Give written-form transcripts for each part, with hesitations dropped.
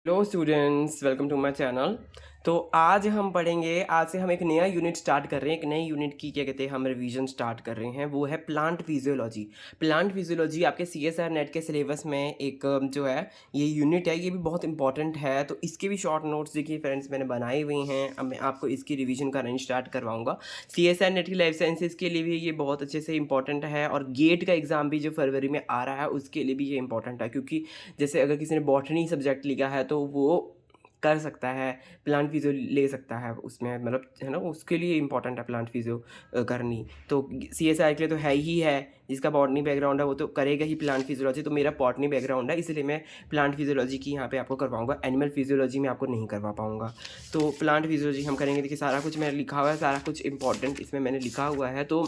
Hello students, welcome to my channel. तो आज से हम एक नया यूनिट स्टार्ट कर रहे हैं। एक नई यूनिट की क्या कहते हैं, हम रिवीजन स्टार्ट कर रहे हैं। वो है प्लांट फिजियोलॉजी। प्लांट फिजियोलॉजी आपके CSR नेट के सिलेबस में एक जो है ये यूनिट है, ये भी बहुत इंपॉर्टेंट है। तो इसके भी शॉर्ट नोट्स देखिए फ्रेंड्स मैंने बनाए हुए हैं। अब मैं आपको इसकी रिवीजन करानी स्टार्ट करवाऊंगा। CSR नेट की लाइफ साइंसेज के लिए भी ये बहुत अच्छे से इंपॉर्टेंट है, और गेट का एग्ज़ाम भी जो फरवरी में आ रहा है उसके लिए भी ये इंपॉर्टेंट है। क्योंकि जैसे अगर किसी ने बॉटनी सब्जेक्ट लिया है तो वो कर सकता है, प्लांट फिजियो ले सकता है उसमें, मतलब है ना, उसके लिए इंपॉर्टेंट है प्लांट फिजियो करनी। तो CSI के लिए तो है ही है। जिसका बॉटनी बैकग्राउंड है वो तो करेगा ही प्लांट फिजियोलॉजी। तो मेरा बॉटनी बैकग्राउंड है, इसलिए मैं प्लांट फिजियोलॉजी की यहाँ पे आपको करवाऊंगा। एनिमल फिजियोलॉजी में आपको नहीं करवा पाऊंगा। तो प्लांट फिजियोलॉजी हम करेंगे। देखिए सारा कुछ मैंने लिखा हुआ है, सारा कुछ इंपॉर्टेंट इसमें मैंने लिखा हुआ है। तो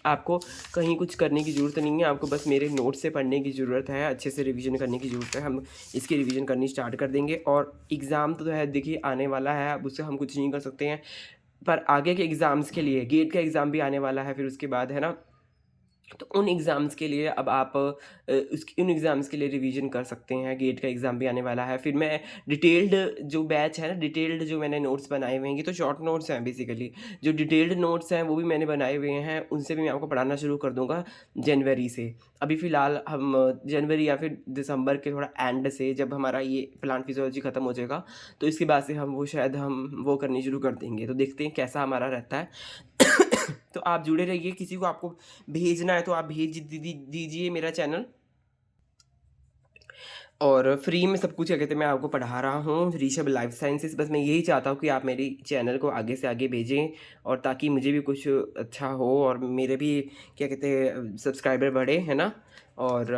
आपको कहीं कुछ करने की ज़रूरत नहीं है, आपको बस मेरे नोट से पढ़ने की ज़रूरत है, अच्छे से रिवीजन करने की ज़रूरत है। हम इसकी रिवीजन करनी स्टार्ट कर देंगे। और एग्ज़ाम तो है देखिए आने वाला है, अब उससे हम कुछ नहीं कर सकते हैं। पर आगे के एग्ज़ाम्स के लिए गेट का एग्ज़ाम भी आने वाला है, फिर उसके बाद है ना। तो उन एग्ज़ाम्स के लिए अब आप उसकी उन एग्ज़ाम्स के लिए रिवीजन कर सकते हैं। गेट का एग्ज़ाम भी आने वाला है। फिर मैं डिटेल्ड जो बैच है ना, डिटेल्ड जो मैंने नोट्स बनाए हुए हैं, ये तो शॉर्ट नोट्स हैं बेसिकली। जो डिटेल्ड नोट्स हैं वो भी मैंने बनाए हुए हैं, उनसे भी मैं आपको पढ़ाना शुरू कर दूंगा जनवरी से। अभी फ़िलहाल हम जनवरी या फिर दिसंबर के थोड़ा एंड से, जब हमारा ये प्लांट फिजियोलॉजी ख़त्म हो जाएगा, तो इसके बाद से हम वो करनी शुरू कर देंगे। तो देखते हैं कैसा हमारा रहता है। तो आप जुड़े रहिए। किसी को आपको भेजना है तो आप भेज दीजिए मेरा चैनल। और फ्री में सब कुछ क्या कहते हैं मैं आपको पढ़ा रहा हूँ, ऋषभ लाइफ साइंसेस। बस मैं यही चाहता हूँ कि आप मेरी चैनल को आगे से आगे भेजें, और ताकि मुझे भी कुछ अच्छा हो और मेरे भी क्या कहते हैं सब्सक्राइबर बढ़े, है ना। और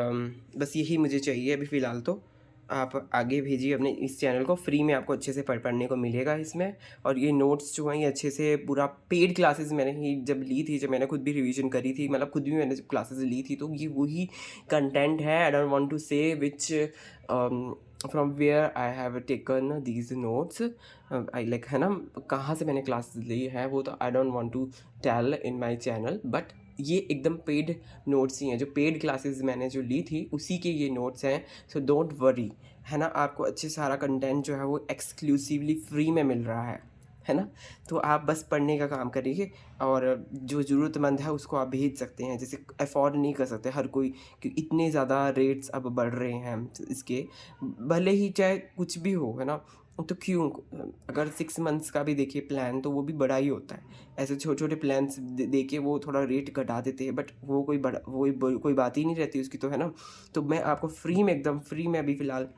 बस यही मुझे चाहिए अभी फ़िलहाल। तो आप आगे भेजिए अपने इस चैनल को। फ्री में आपको अच्छे से पढ़ने को मिलेगा इसमें। और ये नोट्स जो हैं ये अच्छे से पूरा पेड क्लासेस मैंने ही जब ली थी, जब मैंने खुद भी रिवीजन करी थी, मतलब खुद भी मैंने जब क्लासेस ली थी, तो ये वही कंटेंट है। आई don't want to say which from where I have taken these notes. I like है ना, कहाँ से मैंने क्लासेस ली है वो तो I don't want to tell in my channel. But ये एकदम पेड नोट्स ही हैं, जो पेड क्लासेस मैंने जो ली थी उसी के ये नोट्स हैं। सो डोंट वरी, है ना। आपको अच्छे सारा कंटेंट जो है वो एक्सक्लूसिवली फ्री में मिल रहा है ना। तो आप बस पढ़ने का काम करिए, और जो ज़रूरतमंद है उसको आप भेज सकते हैं। जैसे अफोर्ड नहीं कर सकते हर कोई, कि इतने ज़्यादा रेट्स अब बढ़ रहे हैं इसके, भले ही चाहे कुछ भी हो, है ना। तो क्यों, अगर 6 मंथ्स का भी देखिए प्लान तो वो भी बड़ा ही होता है। ऐसे छोटे छोटे प्लान्स दे के वो थोड़ा रेट घटा देते हैं, बट वो कोई बड़ा कोई बात ही नहीं रहती उसकी, तो है ना। तो मैं आपको फ्री में, एकदम फ्री में अभी फ़िलहाल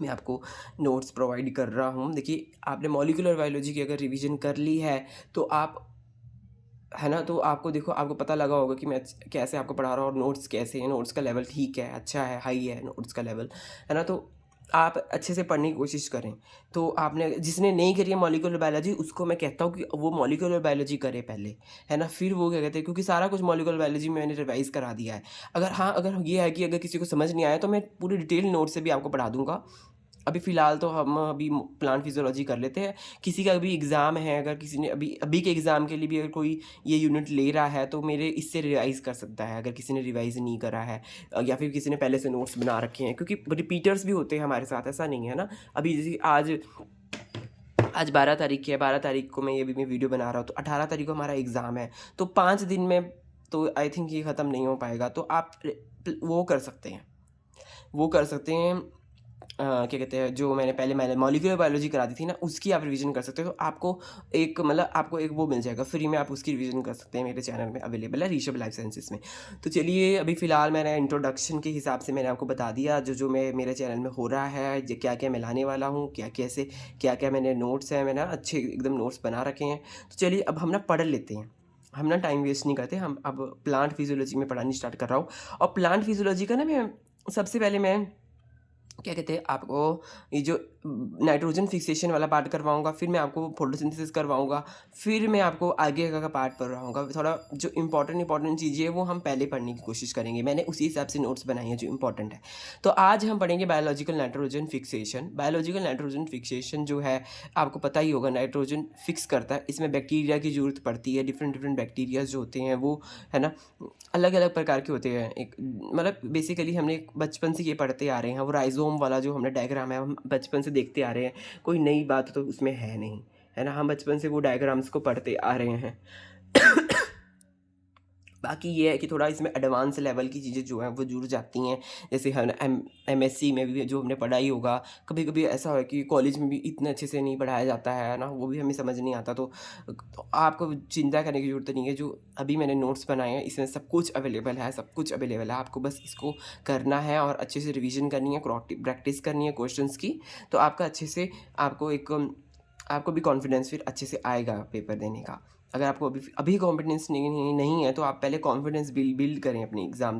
मैं आपको नोट्स प्रोवाइड कर रहा हूँ। देखिए आपने मॉलिक्यूलर बायोलॉजी की अगर रिवीजन कर ली है तो आप, है ना, तो आपको देखो, आपको पता लगा होगा कि मैं कैसे आपको पढ़ा रहा हूँ और नोट्स कैसे हैं, नोट्स का लेवल ठीक है, अच्छा है, हाई है नोट्स का लेवल, है ना। तो आप अच्छे से पढ़ने की कोशिश करें। तो आपने, जिसने नहीं करी है मॉलिक्यूलर बायोलॉजी, उसको मैं कहता हूँ कि वो मॉलिक्यूलर बायोलॉजी करे पहले, है ना। फिर वो क्या कहते हैं, क्योंकि सारा कुछ मॉलिक्यूलर बायोलॉजी में मैंने रिवाइज़ करा दिया है। अगर ये है कि अगर किसी को समझ नहीं आया तो मैं पूरी डिटेल नोट से भी आपको पढ़ा दूँगा। अभी फ़िलहाल तो हम अभी प्लांट फिजियोलॉजी कर लेते हैं। किसी का भी एग्ज़ाम है, अगर किसी ने अभी अभी के एग्ज़ाम के लिए भी अगर कोई ये यूनिट ले रहा है तो मेरे इससे रिवाइज़ कर सकता है, अगर किसी ने रिवाइज़ नहीं करा है, या फिर किसी ने पहले से नोट्स बना रखे हैं। क्योंकि रिपीटर्स भी होते हैं हमारे साथ, ऐसा नहीं है ना। अभी जैसे आज आज 12 तारीख की है, 12 तारीख को मैं वीडियो बना रहा हूँ, तो 18 तारीख को हमारा एग्ज़ाम है। तो 5 दिन में तो आई थिंक ये ख़त्म नहीं हो पाएगा। तो आप वो कर सकते हैं, वो कर सकते हैं। क्या कहते हैं, जो मैंने मॉलिक्यूलर बायोलॉजी करा दी थी ना, उसकी आप रिवीजन कर सकते हो। तो आपको एक वो मिल जाएगा फ्री में, आप उसकी रिवीजन कर सकते हैं। मेरे चैनल में अवेलेबल है, ऋषभ लाइफ साइंसेस में। तो चलिए अभी फ़िलहाल मैंने इंट्रोडक्शन के हिसाब से मैंने आपको बता दिया जो जो मैं मेरे चैनल में हो रहा है, क्या क्या मैं लाने वाला हूँ, क्या क्या मैंने नोट्स हैं, मैंने अच्छे एकदम नोट्स बना रखे हैं। तो चलिए अब हम ना पढ़ लेते हैं। हम ना टाइम वेस्ट नहीं करते, हम अब प्लांट फिजियोलॉजी में पढ़ानी स्टार्ट कर रहा हूँ। और प्लांट फिजियोलॉजी का ना मैं सबसे पहले मैं क्या कहते हैं आपको, ये जो नाइट्रोजन फिक्सेशन वाला पार्ट करवाऊँगा, फिर मैं आपको फोटोसिंथेसिस करवाऊँगा, फिर मैं आपको आगे का पार्ट पढ़ाऊँगा। थोड़ा जो इंपॉर्टेंट चीज़ें हैं वो हम पहले पढ़ने की कोशिश करेंगे। मैंने उसी हिसाब से नोट्स बनाए हैं जो इंपॉर्टेंट है। तो आज हम पढ़ेंगे biological nitrogen fixation. Biological nitrogen fixation जो है, आपको पता ही होगा, नाइट्रोजन फिक्स करता है। इसमें बैक्टीरिया की ज़रूरत पड़ती है, डिफरेंट बैक्टीरियाज जो होते हैं वो, है ना, अलग अलग प्रकार के होते हैं। एक मतलब बेसिकली हमने बचपन से ये पढ़ते आ रहे हैं, वो राइजोम राइजोम वाला जो हमने डायग्राम है हम बचपन से देखते आ रहे हैं, कोई नई बात तो उसमें है नहीं, है ना। हम बचपन से वो डायग्राम्स को पढ़ते आ रहे हैं। बाकी ये है कि थोड़ा इसमें एडवांस लेवल की चीज़ें जो हैं वो जुड़ जाती हैं। जैसे हम एमएससी में भी जो हमने पढ़ाई होगा, कभी कभी ऐसा है कि कॉलेज में भी इतने अच्छे से नहीं पढ़ाया जाता है ना, वो भी हमें समझ नहीं आता। तो आपको चिंता करने की ज़रूरत नहीं है। जो अभी मैंने नोट्स बनाए हैं इसमें सब कुछ अवेलेबल है, सब कुछ अवेलेबल है। आपको बस इसको करना है और अच्छे से रिविज़न करनी है, प्रैक्टिस करनी है क्वेश्चंस की। तो आपका अच्छे से आपको एक आपको भी कॉन्फिडेंस फिर अच्छे से आएगा पेपर देने का। अगर आपको अभी अभी कॉन्फिडेंस नहीं है तो आप पहले कॉन्फिडेंस बिल्ड करें अपने एग्ज़ाम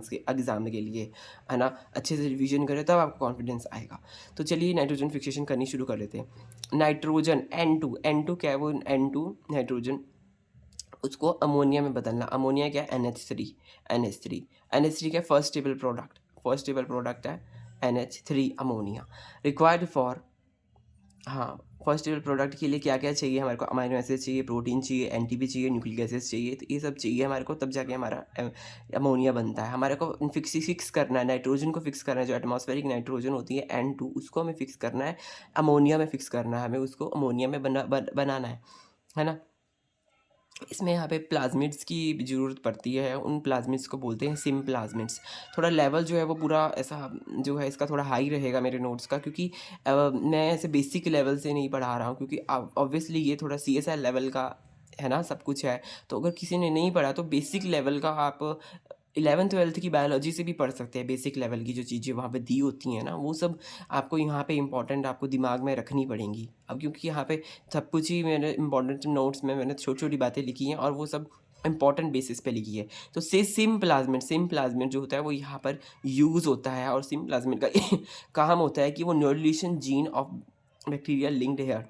के लिए, है ना। अच्छे से रिवीजन करें तब आपको कॉन्फिडेंस आएगा। तो चलिए नाइट्रोजन फिक्सेशन करनी शुरू कर लेते हैं। नाइट्रोजन N2 क्या है, वो N2 नाइट्रोजन, उसको अमोनिया में बदलना। अमोनिया क्या है, NH3 क्या, फर्स्ट टेबल प्रोडक्ट है NH3 अमोनिया। रिक्वायर्ड फॉर, हाँ, फर्स्ट ईयर प्रोडक्ट के लिए क्या क्या चाहिए हमारे को, अमाइनो एसिड चाहिए, प्रोटीन चाहिए, एनटीपी चाहिए, न्यूक्लिक एसिड चाहिए। तो ये सब चाहिए हमारे को, तब जाके हमारा अमोनिया बनता है। हमारे को फिक्स करना है, नाइट्रोजन को फिक्स करना है। जो एटमॉस्फेरिक नाइट्रोजन होती है N2, उसको हमें फिक्स करना है, अमोनिया में फिक्स करना है, हमें उसको अमोनिया में बनाना है ना। इसमें यहाँ पे प्लाज्मिड्स की ज़रूरत पड़ती है। उन प्लाज्मिड्स को बोलते हैं सिम प्लाज्मिड्स। थोड़ा लेवल जो है वो पूरा ऐसा जो है इसका थोड़ा हाई रहेगा मेरे नोट्स का, क्योंकि मैं ऐसे बेसिक लेवल से नहीं पढ़ा रहा हूँ, क्योंकि ऑब्वियसली ये थोड़ा CSI लेवल का है ना, सब कुछ है। तो अगर किसी ने नहीं पढ़ा तो बेसिक लेवल का आप 11th-12th की बायोलॉजी से भी पढ़ सकते हैं। बेसिक लेवल की जो चीज़ें वहाँ पे दी होती हैं ना, वो सब आपको यहाँ पे इम्पॉर्टेंट आपको दिमाग में रखनी पड़ेंगी। अब क्योंकि यहाँ पे सब कुछ ही मेरे इंपॉर्टेंट नोट्स में मैंने छोटी छोटी बातें लिखी हैं और वो सब इंपॉर्टेंट बेसिस पे लिखी है। तो सिम प्लाज्मिड जो होता है वो यहाँ पर यूज़ होता है। और सिम प्लाज्मिड का काम होता है कि वो nodulation gene of bacteria linked here.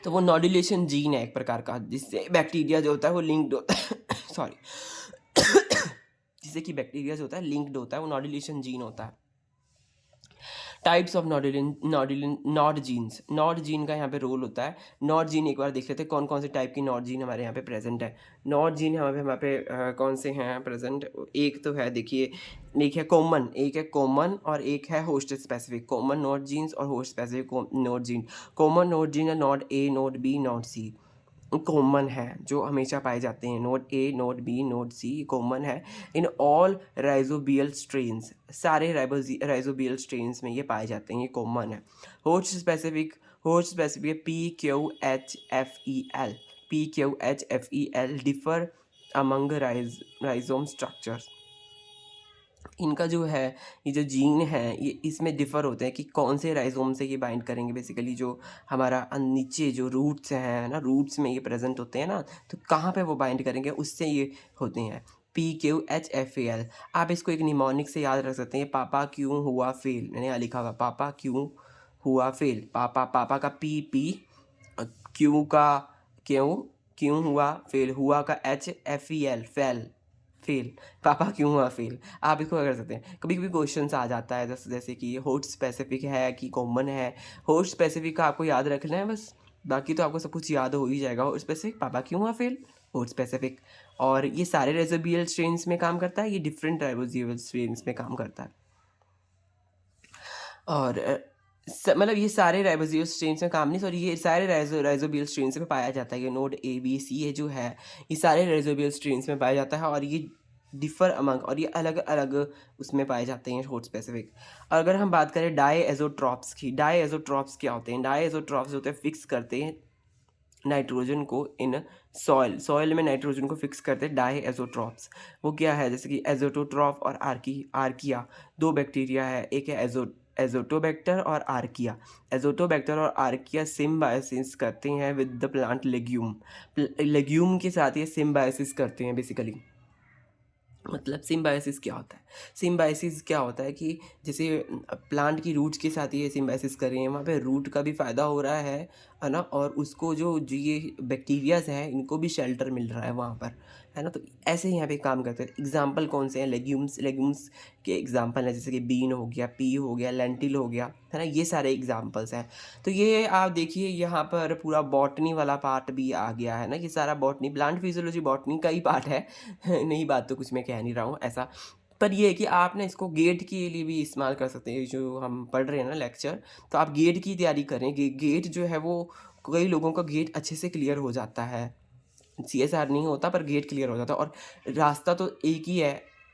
तो वो नॉड्यूलेशन जीन है एक प्रकार का, जिससे बैक्टीरिया जो होता है वो लिंक्ड होता है सॉरी जिससे कि बैक्टीरिया जो होता है लिंक्ड होता है, वो नॉड्यूलेशन जीन होता है। टाइप्स ऑफ नॉड जीन का यहाँ पे रोल होता है। नॉड जीन एक बार देख लेते हैं कौन कौन से टाइप की नॉड जीन हमारे यहाँ पे प्रेजेंट है। नॉड जीन हमारे पे कौन से हैं प्रेजेंट। एक तो है, देखिए, एक है कॉमन और एक है host specific. Common nod genes और host specific nod gene. Common nod gene है nod A, nod B, nod C। Common है, जो हमेशा पाए जाते हैं। Nod A, nod B, nod C common है इन ऑल राइजोबियल स्ट्रेन्स। सारे राइजोबियल स्ट्रेन्स में ये पाए जाते हैं, ये कॉमन है। Host specific PQHFEL differ among rhizome structures. इनका जो है, ये जो जीन है ये इसमें डिफ़र होते हैं कि कौन से राइजोम से ये बाइंड करेंगे। बेसिकली जो हमारा नीचे जो रूट्स हैं ना, रूट्स में ये प्रेजेंट होते हैं ना, तो कहाँ पे वो बाइंड करेंगे उससे ये होते हैं। PQHFAL। आप इसको एक निमोनिक से याद रख सकते हैं, पापा क्यों हुआ फेल। मैंने यहाँ लिखा हुआ पापा क्यों हुआ फेल। पापा का P, क्यों का क्यों हुआ फेल, हुआ का HFEL फेल, पापा क्यों हुआ फेल। आप इसको कर सकते हैं। कभी कभी क्वेश्चंस आ जाता है जैसे कि होस्ट स्पेसिफिक है कि कॉमन है। होस्ट स्पेसिफिक का आपको याद रखना है बस, बाकी तो आपको सब कुछ याद हो ही जाएगा। होस्ट स्पेसिफिक, पापा क्यों हुआ फेल, होस्ट स्पेसिफिक। और ये सारे रेजोबियल स्ट्रेन्स में काम करता है, ये डिफरेंट रेजोबियल स्ट्रेन्स में काम करता है। और मतलब ये सारे राइबोजियल स्ट्रेन्स में काम नहीं, सॉरी, ये सारे राइजोबियल स्ट्रेन्स में पाया जाता है। ये नोड ABC ये जो है, ये सारे राइजोबियल स्ट्रेन्स में पाया जाता है। और ये डिफर अमंग, और ये अलग अलग उसमें पाए जाते हैं होस्ट स्पेसिफिक। अगर हम बात करें डायएज़ोट्रॉप्स की, डायएज़ोट्रॉप्स क्या होते हैं। डायएज़ोट्रॉप्स होते हैं फिक्स करते हैं नाइट्रोजन को इन सॉइल में नाइट्रोजन को फिक्स करते हैं डायएज़ोट्रॉप्स। वो क्या है, जैसे कि एज़ोटोट्रॉफ और आर्किया, दो बैक्टीरिया है, एक है एजोटोबैक्टर और आर्किया। एजोटोबैक्टर और आर्किया सिम्बायोसिस करते हैं विद द प्लांट लेग्यूम के साथ ये सिम्बायोसिस करते हैं बेसिकली। मतलब सिम्बायोसिस क्या होता है, सिम्बायोसिस क्या होता है कि जैसे प्लांट की रूट्स के साथ ये सिम्बायोसिस कर रहे हैं, वहाँ पे रूट का भी फ़ायदा हो रहा है ना, और उसको जो ये बैक्टीरियाज हैं इनको भी शेल्टर मिल रहा है वहाँ पर, है ना। तो ऐसे ही यहाँ पे काम करते हैं। एग्जांपल कौन से हैं, लेग्यूम्स के एग्जांपल हैं, जैसे कि बीन हो गया, पी हो गया, लेंटिल हो गया, है ना, ये सारे एग्जांपल्स हैं। तो ये आप देखिए यहाँ पर पूरा बॉटनी वाला पार्ट भी आ गया है ना, ये सारा बॉटनी, प्लांट फिजियोलॉजी बॉटनी का ही पार्ट है नई बात तो कुछ मैं कह नहीं रहा हूँ ऐसा। पर ये है कि आप ना इसको गेट के लिए भी इस्तेमाल कर सकते हैं, जो हम पढ़ रहे हैं ना लेक्चर, तो आप गेट की तैयारी करें। गेट जो है वो कई लोगों का गेट अच्छे से क्लियर हो जाता है, सीएसआर नहीं होता पर गेट क्लियर हो जाता है। और रास्ता तो एक ही है,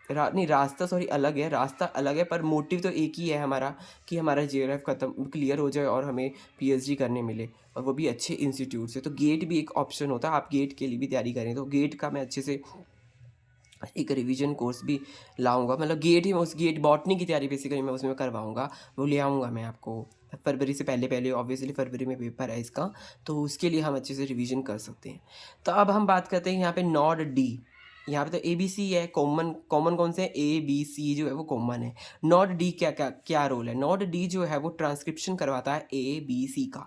नहीं रास्ता सॉरी अलग है, रास्ता अलग है पर मोटिव तो एक ही है हमारा, कि हमारा जेआरएफ खत्म क्लियर हो जाए और हमें पीएचडी करने मिले, और वो भी अच्छे इंस्टीट्यूट से। तो गेट भी एक ऑप्शन होता है, आप गेट के लिए भी तैयारी करें। तो गेट का मैं अच्छे से एक रिवीजन कोर्स भी लाऊंगा, मतलब गेट ही, उस गेट बॉटनी की तैयारी बेसिकली मैं उसमें करवाऊंगा, वो ले आऊँगा मैं आपको फरवरी से पहले पहले। ऑब्वियसली फरवरी में पेपर है इसका, तो उसके लिए हम अच्छे से रिवीजन कर सकते हैं। तो अब हम बात करते हैं यहाँ पे नॉड डी। यहाँ पे तो ए बी सी है, कॉमन कॉमन कौन से है, ए बी सी जो है वो कॉमन है। नॉड डी क्या क्या क्या रोल है? नॉड डी जो है वो ट्रांसक्रिप्शन करवाता है ए बी सी का।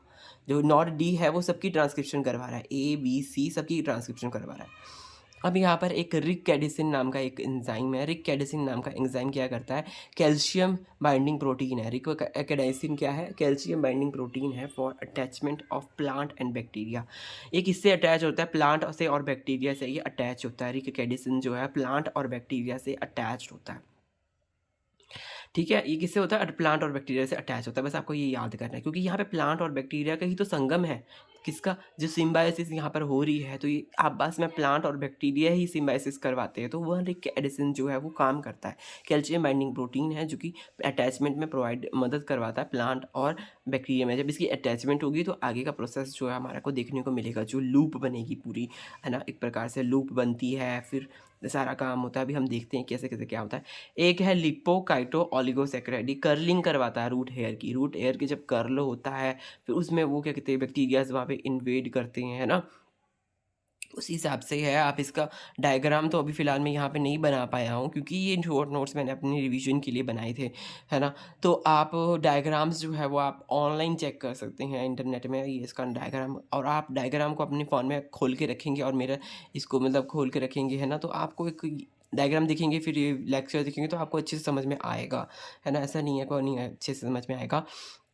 जो नॉड डी है वो सबकी ट्रांसक्रिप्शन करवा रहा है, ए बी सी सबकी ट्रांसक्रिप्शन करवा रहा है। अब यहाँ पर एक रिक कैडिसिन नाम का एक एंजाइम है। रिक कैडिसिन नाम का एंजाइम क्या करता है? कैल्शियम बाइंडिंग प्रोटीन है। रिक कैडिसिन क्या है? कैल्शियम बाइंडिंग प्रोटीन है for attachment of plant and bacteria. ये किससे अटैच होता है? प्लांट से और बैक्टीरिया से ये अटैच होता है। रिक कैडिसिन जो है प्लांट और बैक्टीरिया से अटैच होता है, ठीक है। ये किससे होता है? प्लांट और बैक्टीरिया से अटैच होता है। बस आपको ये याद करना है, क्योंकि यहाँ पे प्लांट और बैक्टीरिया का ही तो संगम है। किसका? जो सिम्बायोसिस यहाँ पर हो रही है, तो ये आपस में प्लांट और बैक्टीरिया ही सिम्बायोसिस करवाते हैं। तो वह रिक एडिसन जो है वो काम करता है। कैल्शियम बाइंडिंग प्रोटीन है जो कि अटैचमेंट में मदद करवाता है प्लांट और बैक्टीरिया में। जब इसकी अटैचमेंट होगी तो आगे का प्रोसेस जो है हमारा को देखने को मिलेगा, जो लूप बनेगी पूरी, है ना। एक प्रकार से लूप बनती है, फिर सारा काम होता है। अभी हम देखते हैं कैसे कैसे क्या होता है। एक है लिपोकाइटो ओलिगोसैकेराइड, कर्लिंग करवाता है रूट हेयर की। रूट हेयर की जब कर्ल होता है, फिर उसमें वो क्या कहते हैं, बैक्टीरियाज वहाँ पे इन्वेड करते हैं, है ना। उसी हिसाब से है। आप इसका डायग्राम तो अभी फ़िलहाल मैं यहाँ पे नहीं बना पाया हूँ, क्योंकि ये शॉर्ट नोट्स मैंने अपनी रिवीजन के लिए बनाए थे, है ना। तो आप डायग्राम्स जो है वो आप ऑनलाइन चेक कर सकते हैं इंटरनेट में, ये इसका डायग्राम। और आप डायग्राम को अपने फ़ोन में खोल के रखेंगे और मेरा इसको मतलब खोल के रखेंगे, है ना, तो आपको एक डायग्राम दिखेंगे, फिर ये लेक्चर दिखेंगे, तो आपको अच्छे से समझ में आएगा, है ना। ऐसा नहीं है कोई नहीं अच्छे से समझ में आएगा।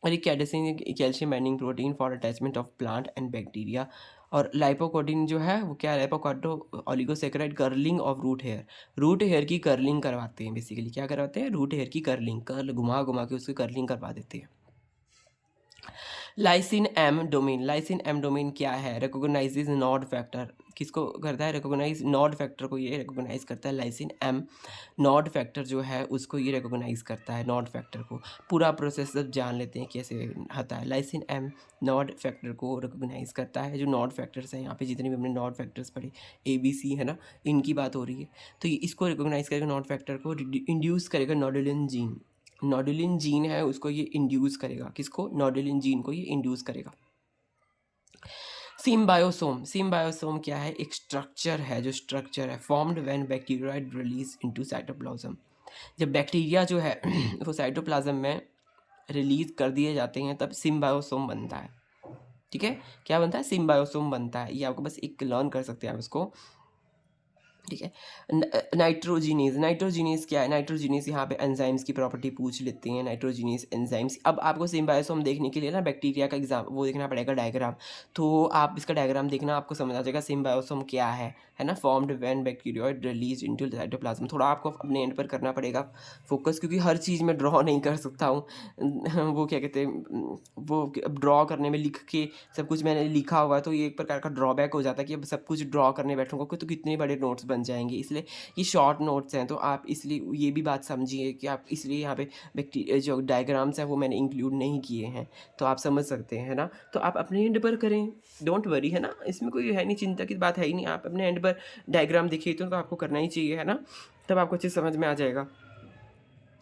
और ये cadhesin calcium binding protein for attachment of plant and bacteria. और लाइपोकोडीन जो है वो क्या है? लाइपोकार्डो oligosaccharide curling of root hair. Root hair की कर्लिंग करवाते हैं, बेसिकली क्या करवाते हैं? रूट हेयर की कर्लिंग, कर्ल घुमा घुमा के उसकी कर्लिंग करवा देते हैं। Lysin M domain. Lysin M domain क्या है? Recognizes nod factor. किसको करता है? रिकॉग्नाइज नॉड फैक्टर को ये रिकॉग्नाइज करता है। लाइसिन एम नॉड फैक्टर जो है उसको ये रिकॉग्नाइज करता है, नॉड फैक्टर को। पूरा प्रोसेस सब जान लेते हैं कैसे होता है। लाइसिन एम नॉड फैक्टर को रिकॉग्नाइज करता है। जो नॉड फैक्टर्स हैं यहाँ पे, जितने भी हमने नॉड फैक्टर्स पढ़े, ए बी सी, है ना, इनकी बात हो रही है। तो ये इसको रिकॉग्नाइज करेगा, नॉड फैक्टर को इंड्यूस करेगा नोडुलिन जीन। नोडुलिन जीन है उसको ये इंड्यूस करेगा। किसको? नोडुलिन जीन को ये इंड्यूस करेगा। सिम्बायोसोम। सिम्बायोसोम क्या है? एक स्ट्रक्चर है, जो स्ट्रक्चर है formed when bacteria release into cytoplasm. जब बैक्टीरिया जो है वो साइटोप्लाज्म में रिलीज कर दिए जाते हैं, तब सिम्बायोसोम बनता है, ठीक है। क्या बनता है? सिम्बायोसोम बनता है। ये आपको बस एक लर्न कर सकते हैं आप इसको, ठीक है। नाइट्रोजिनेज। नाइट्रोजिनेज क्या है? नाइट्रोजिनेज यहाँ पे एंजाइम्स की प्रॉपर्टी पूछ लेते हैं। Nitrogenase enzymes. अब आपको सिम्बायोसोम देखने के लिए ना बैक्टीरिया का एग्जाम वो देखना पड़ेगा, डायग्राम। तो आप इसका डायग्राम देखना, आपको समझ आ जाएगा सिम्बायोसोम क्या है ना। Formed when bacteria release into cytoplasm. थोड़ा आपको अपने एंड पर करना पड़ेगा फोकस, क्योंकि हर चीज़ में ड्रॉ नहीं कर सकता हूँ। वो क्या कहते हैं, वो ड्रॉ करने में लिख के सब कुछ मैंने लिखा हुआ है, तो ये एक प्रकार का ड्रॉबैक हो जाता है कि अब सब कुछ ड्रॉ करने बैठूंगा तो कितने बड़े नोट्स बन जाएंगे। इसलिए ये शॉर्ट नोट्स हैं, तो आप इसलिए ये भी बात समझिए कि आप इसलिए यहाँ पे बैक्टीरिया जो डायग्राम्स हैं वो मैंने इंक्लूड नहीं किए हैं, तो आप समझ सकते हैं, है ना। तो आप अपने एंड पर करें, डोंट वरी, है ना, इसमें कोई है नहीं, चिंता की बात है ही नहीं। आप अपने एंड पर डायग्राम देखिए तो आपको करना ही चाहिए, है ना, तब आपको अच्छे समझ में आ जाएगा।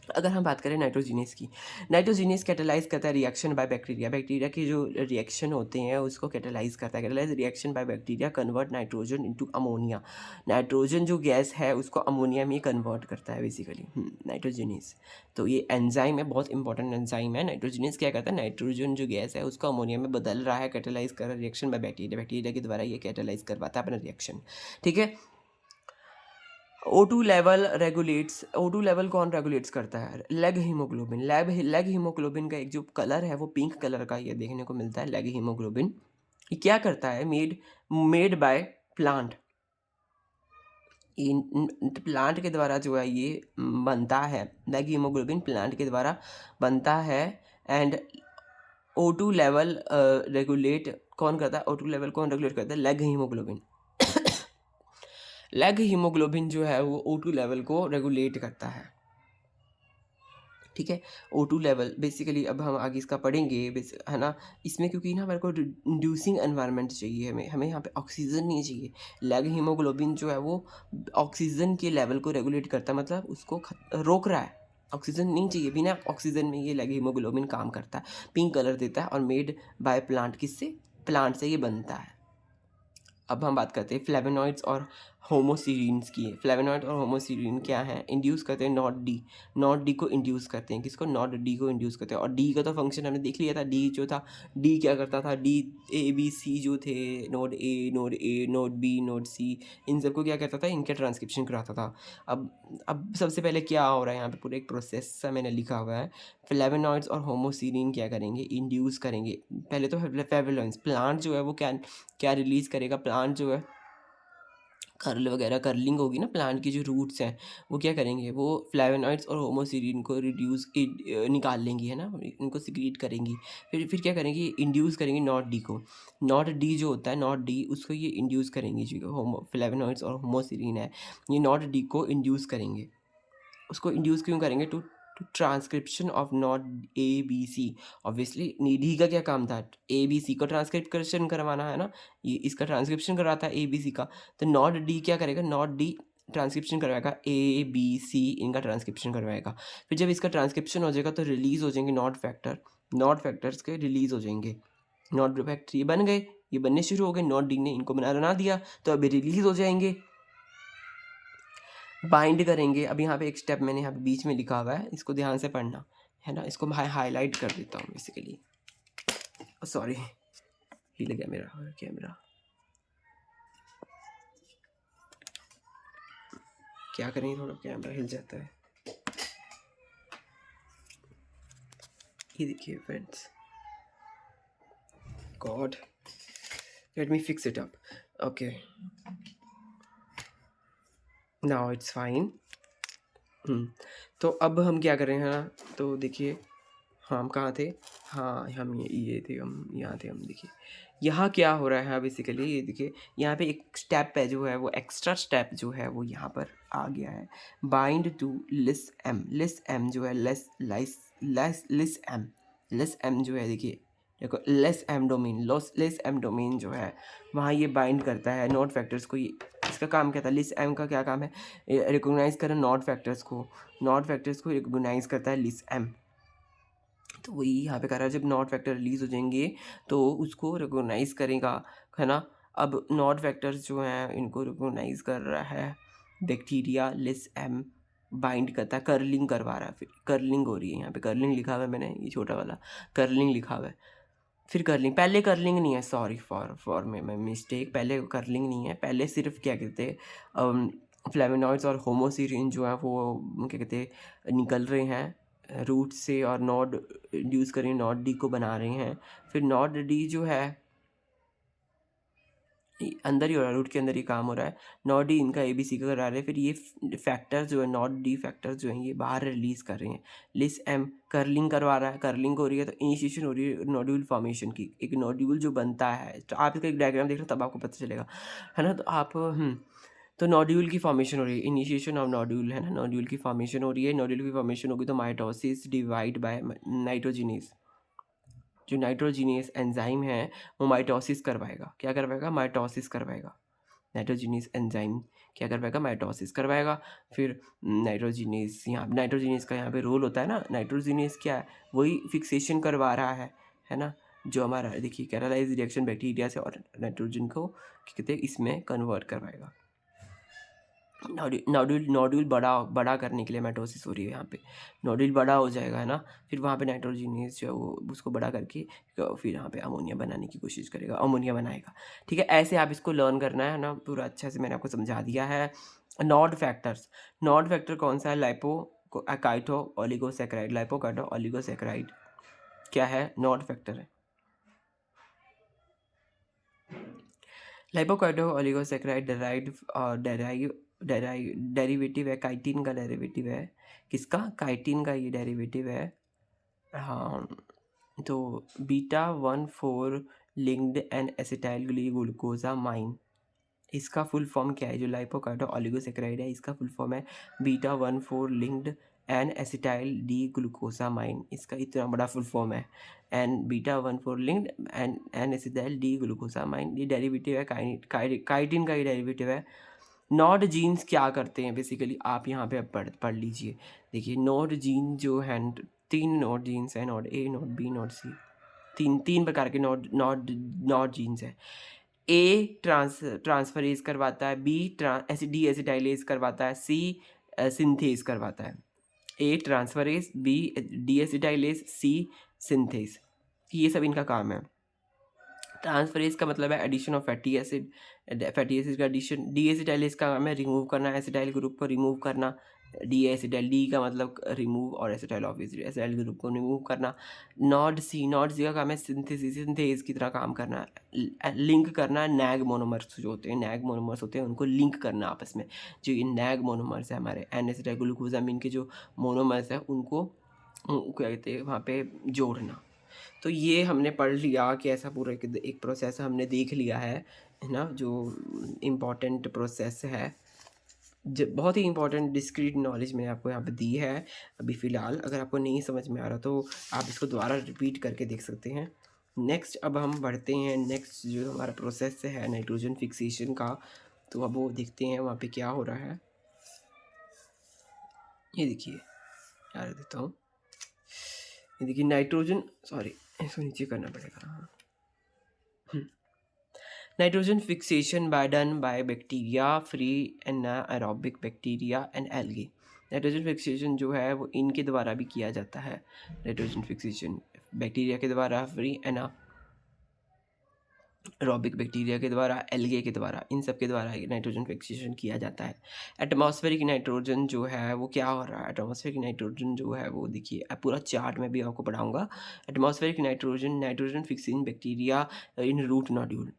अगर हम बात करें नाइट्रोजीनियस की, नाइट्रोजीनियस कैटेलाइज करता है रिएक्शन बाय बैक्टीरिया। बैक्टीरिया के जो रिएक्शन होते हैं उसको कैटेलाइज करता है। Catalyse reaction by bacteria convert nitrogen into ammonia. Nitrogen जो गैस है उसको अमोनिया में कन्वर्ट करता है बेसिकली नाइट्रोजीनियस। तो ये एंजाइम है, बहुत इंपॉर्टेंट एंजाइम है। नाइट्रोजीनियस क्या करता है? नाइट्रोजन जो गैस है उसको अमोनिया में बदल रहा है, कैटेलाइज कर रहा है रिएक्शन बाय बैक्टीरिया। बैक्टीरिया के द्वारा ये कैटेलाइज करवाता है अपना रिएक्शन, ठीक है। O2 level regulates. O2 level कौन रेगुलेट्स करता है? Leg haemoglobin. लेग हीमोग्लोबिन का एक जो कलर है वो पिंक कलर का ये देखने को मिलता है, लेग हीमोग्लोबिन। ये क्या करता है? Made by plant. प्लांट के द्वारा जो है ये बनता है, लेग हीमोग्लोबिन प्लांट के द्वारा बनता है। एंड O2 लेवल रेगुलेट कौन करता है? O2 लेवल कौन रेगुलेट करता है? Leg haemoglobin. लेग हीमोग्लोबिन जो है वो O2 लेवल को रेगुलेट करता है, ठीक है। O2 लेवल बेसिकली अब हम आगे इसका पढ़ेंगे, है ना। इसमें क्योंकि ना हमारे को इंड्यूसिंग एनवायरनमेंट चाहिए, हमें हमें यहाँ पे ऑक्सीजन नहीं चाहिए। लेग हीमोग्लोबिन जो है वो ऑक्सीजन के लेवल को रेगुलेट करता है, मतलब उसको रोक रहा है। ऑक्सीजन नहीं चाहिए, बिना ऑक्सीजन में ये लेग हीमोग्लोबिन काम करता है, पिंक कलर देता है और मेड बाय प्लांट। किससे? प्लांट से ये बनता है। अब हम बात करते हैं फ्लेवोनॉइड्स और होमोसीरीन्स की। फ्लेवोनॉइड और होमोसीरीन क्या है? इंड्यूस करते हैं नॉट डी, नॉट डी को इंड्यूस करते हैं। किसको? नॉट डी को इंड्यूस करते हैं। और डी का तो फंक्शन हमने देख लिया था। डी जो था, डी क्या करता था? डी ए बी सी जो थे, नोड बी, नोड सी, इन सबको क्या करता था? इनके ट्रांसक्रिप्शन कराता था। अब सबसे पहले क्या हो रहा है यहाँ पे? पूरा एक प्रोसेस सा मैंने लिखा हुआ है। फ्लेवोनॉइड्स और होमोसीरीन क्या करेंगे? इंड्यूस करेंगे। पहले तो फ्लेवोनॉइड्स, प्लांट जो है वो क्या क्या रिलीज़ करेगा? प्लांट जो है कर्ल वगैरह, कर्लिंग होगी ना प्लांट की, जो रूट्स हैं वो क्या करेंगे? वो फ्लेवोनॉइड्स और होमोसीरीन को निकाल लेंगी, है ना, इनको सिक्रीट करेंगी। फिर क्या करेंगी? इंड्यूस करेंगी नॉट डी को। नॉट डी जो होता है, नॉट डी, उसको ये इंड्यूस करेंगी। जो होमो फ्लेवोनॉइड्स और होमोसीरीन है, ये नॉट डी को इंड्यूस करेंगे। उसको इंड्यूस क्यों करेंगे? To to transcription of nod A B C. Obviously D का क्या काम था? ए बी सी को ट्रांसक्रिप्शन करवाना, है ना। ये इसका ट्रांसक्रिप्शन करवाता है ए बी सी का। तो नॉट डी क्या करेगा? नॉट डी ट्रांसक्रिप्शन करवाएगा, ए बी सी इनका ट्रांसक्रिप्शन करवाएगा। फिर जब इसका ट्रांसक्रिप्शन हो जाएगा तो रिलीज़ हो जाएंगे नॉट फैक्टर, नॉट फैक्टर्स के रिलीज़ हो जाएंगे। नॉट फैक्टर ये बन गए, ये बनने शुरू हो गए, नॉट डी ने इनको बना दिया, तो अभी रिलीज़ हो जाएंगे, बाइंड करेंगे। अब यहाँ पे एक स्टेप मैंने यहाँ पे बीच में लिखा हुआ है, इसको ध्यान से पढ़ना, है ना। इसको मैं हाईलाइट कर देता हूँ बेसिकली। सॉरी, हिल गया मेरा कैमरा, क्या करें, थोड़ा कैमरा हिल जाता है। ये देखिए friends, God, let me fix it up. Okay, now it's fine. तो अब हम क्या कर रहे हैं ना, तो देखिए, हाँ हम कहाँ थे? हाँ हम ये थे, हम यहाँ थे। हम देखिए यहाँ क्या हो रहा है बेसिकली, ये देखिए यहाँ पे एक स्टेप है जो है वो एक्स्ट्रा स्टेप जो है वो यहाँ पर आ गया है। Bind to LysM, LysM जो है लिस एम जो है, देखिए देखो, LysM domain, LysM domain जो है वहाँ ये बाइंड करता है नोट फैक्टर्स को। ये इसका काम क्या था? लिस एम का क्या काम है? रिकोगनाइज करना नोट फैक्टर्स को, नोट फैक्टर्स को रिकोगनाइज करता है लिस एम। तो वही यहाँ पे कह रहा है, जब नॉट फैक्टर रिलीज हो जाएंगे तो उसको रिकोगनाइज करेगा, है ना। अब नॉट फैक्टर्स जो हैं इनको रिकोगनाइज कर रहा है बैक्टीरिया, लिस एम बाइंड करता है, कर्लिंग करवा रहा है। फिर कर्लिंग हो रही है, यहाँ पे कर्लिंग लिखा हुआ है मैंने, ये छोटा वाला कर्लिंग लिखा हुआ है। फिर कर्लिंग, पहले कर्लिंग नहीं है, सॉरी फॉर मैं मिस्टेक, पहले कर्लिंग नहीं है, पहले सिर्फ क्या कहते हैं फ्लेवोनॉइड्स और होमोसीरीन जो है वो क्या कहते हैं निकल रहे हैं रूट से, और नॉड इंड्यूस करें, नॉट डी को बना रहे हैं। फिर नॉट डी जो है अंदर ही हो रहा है, रूट के अंदर ही काम हो रहा है। नॉट डी इनका ए बी सी का करा रहे हैं। फिर ये फैक्टर जो है, नॉट डी फैक्टर्स जो हैं ये बाहर रिलीज कर रहे हैं। लिस एम कर्लिंग करवा रहा है, कर्लिंग हो रही है तो इनिशिएशन हो रही है नोड्यूल फॉर्मेशन की। एक नोड्यूल जो बनता है, तो आप इसका एक डायग्राम देख रहे हो तब आपको पता चलेगा, है ना। तो आप तो नोड्यूल की फॉर्मेशन हो रही है, इनिशिएशन ऑफ नोड्यूल, है ना। नोड्यूल की फॉर्मेशन हो रही है, नोड्यूल की फॉर्मेशन होगी तो माइटोसिस डिवाइड बाय नाइट्रोजिनेज, जो नाइट्रोजीनियस एंजाइम है वो माइटोसिस करवाएगा। क्या करवाएगा? माइटोसिस करवाएगा। नाइट्रोजीनियस एंजाइम क्या करवाएगा? माइटोसिस करवाएगा। फिर नाइट्रोजीनियस, यहाँ नाइट्रोजीनियस का यहाँ पे रोल होता है ना। नाइट्रोजीनियस क्या है? वही फिक्सेशन करवा रहा है ना। जो हमारा देखिए कैटालाइज रिएक्शन बैक्टीरिया से और नाइट्रोजन को क्या कहते हैं इसमें कन्वर्ट करवाएगा। नोड्यूल बड़ा करने के लिए माइटोसिस हो रही है यहाँ पे। नोड्यूल बड़ा हो जाएगा, है ना। फिर वहाँ पे नाइट्रोजीनियस जो है वो उसको बड़ा करके फिर यहाँ पे अमोनिया बनाने की कोशिश करेगा, अमोनिया बनाएगा। ठीक है, ऐसे आप इसको लर्न करना है ना पूरा अच्छे से, मैंने आपको समझा दिया है। नॉड फैक्टर्स, नॉड फैक्टर कौन सा है? Lipochitooligosaccharide, lipochitooligosaccharide क्या है? नॉड फैक्टर है। लाइपोकार्डो ओलिगोसैकेराइड डेराइव डेरिवेटिव है, काइटिन का डेरिवेटिव है। किसका? काइटिन का ये डेरिवेटिव है। हाँ, तो beta 1,4 linked N acetyl glucosamine, इसका फुल फॉर्म क्या है? जो लाइपोकार्डो ओलिगोसेकेराइड है, इसका फुल फॉर्म है beta 1,4 linked N acetyl D glucosamine. इसका इतना बड़ा फुल फॉर्म है, N beta 1,4 linked N acetyl D glucosamine. ये डेरिवेटिव है काइटिन का, ये डेरिवेटिव है। नॉड जीन्स क्या करते हैं बेसिकली, आप यहाँ पे पढ़ लीजिए। देखिए नॉड जीन जो है, 3 नॉड जीन्स है, नॉड ए, नॉड बी, नॉड सी। तीन प्रकार के नॉड जीन्स है। ए ट्रांसफरेज करवाता है, बी डी एसिटाइलेज करवाता है, सी सिंथेज करवाता है। A transferase, B deacetylase, C synthase, ये सब इनका काम है। ट्रांसफरेज का मतलब है addition of fatty acid, fatty acid का एडिशन। डी एसिटाइलेज का काम है रिमूव करना, एसिटाइल ग्रुप को रिमूव करना। डी एसिटाइल, डी का मतलब रिमूव, और एसिटाइल ऑब्वियसली एसिटाइल ग्रुप को रिमूव करना। नॉड सी का काम है सिंथेज की तरह काम करना, लिंक करना। नैग मोनोमर्स जो होते हैं, नैग मोनोमर्स होते हैं, उनको लिंक करना आपस में। जो ये नैग मोनोमर्स है हमारे एन एसिटाइल ग्लूकोजामिन के जो मोनोमर्स है, उनको क्या कहते हैं वहाँ पे जोड़ना। तो ये हमने पढ़ लिया कि ऐसा पूरा एक प्रोसेस हमने देख लिया है ना, जो इम्पॉर्टेंट प्रोसेस है, जब बहुत ही इंपॉर्टेंट डिस्क्रीट नॉलेज मैंने आपको यहाँ पे दी है अभी फ़िलहाल। अगर आपको नहीं समझ में आ रहा तो आप इसको दोबारा रिपीट करके देख सकते हैं। नेक्स्ट अब हम बढ़ते हैं, नेक्स्ट जो हमारा प्रोसेस है नाइट्रोजन फिक्सेशन का, तो अब वो देखते हैं वहाँ पे क्या हो रहा है। ये देखिए, यार देता हूँ, ये देखिए नाइट्रोजन, सॉरी इसको नीचे करना पड़ेगा। Nitrogen fixation done by bacteria, free anaerobic bacteria and algae. Nitrogen fixation जो है वो इनके द्वारा भी किया जाता है। नाइट्रोजन फिक्सेशन बैक्टीरिया के द्वारा, फ्री एनाएरोबिक बैक्टीरिया के द्वारा, एल्गे के द्वारा, इन सब के द्वारा नाइट्रोजन फिक्सेशन किया जाता है। एटमॉस्फेरिक नाइट्रोजन जो है वो क्या हो रहा है? एटमॉस्फेरिक नाइट्रोजन जो है वो देखिए, पूरा चार्ट में भी आपको पढ़ाऊँगा। Atmospheric nitrogen fixing bacteria in root nodule.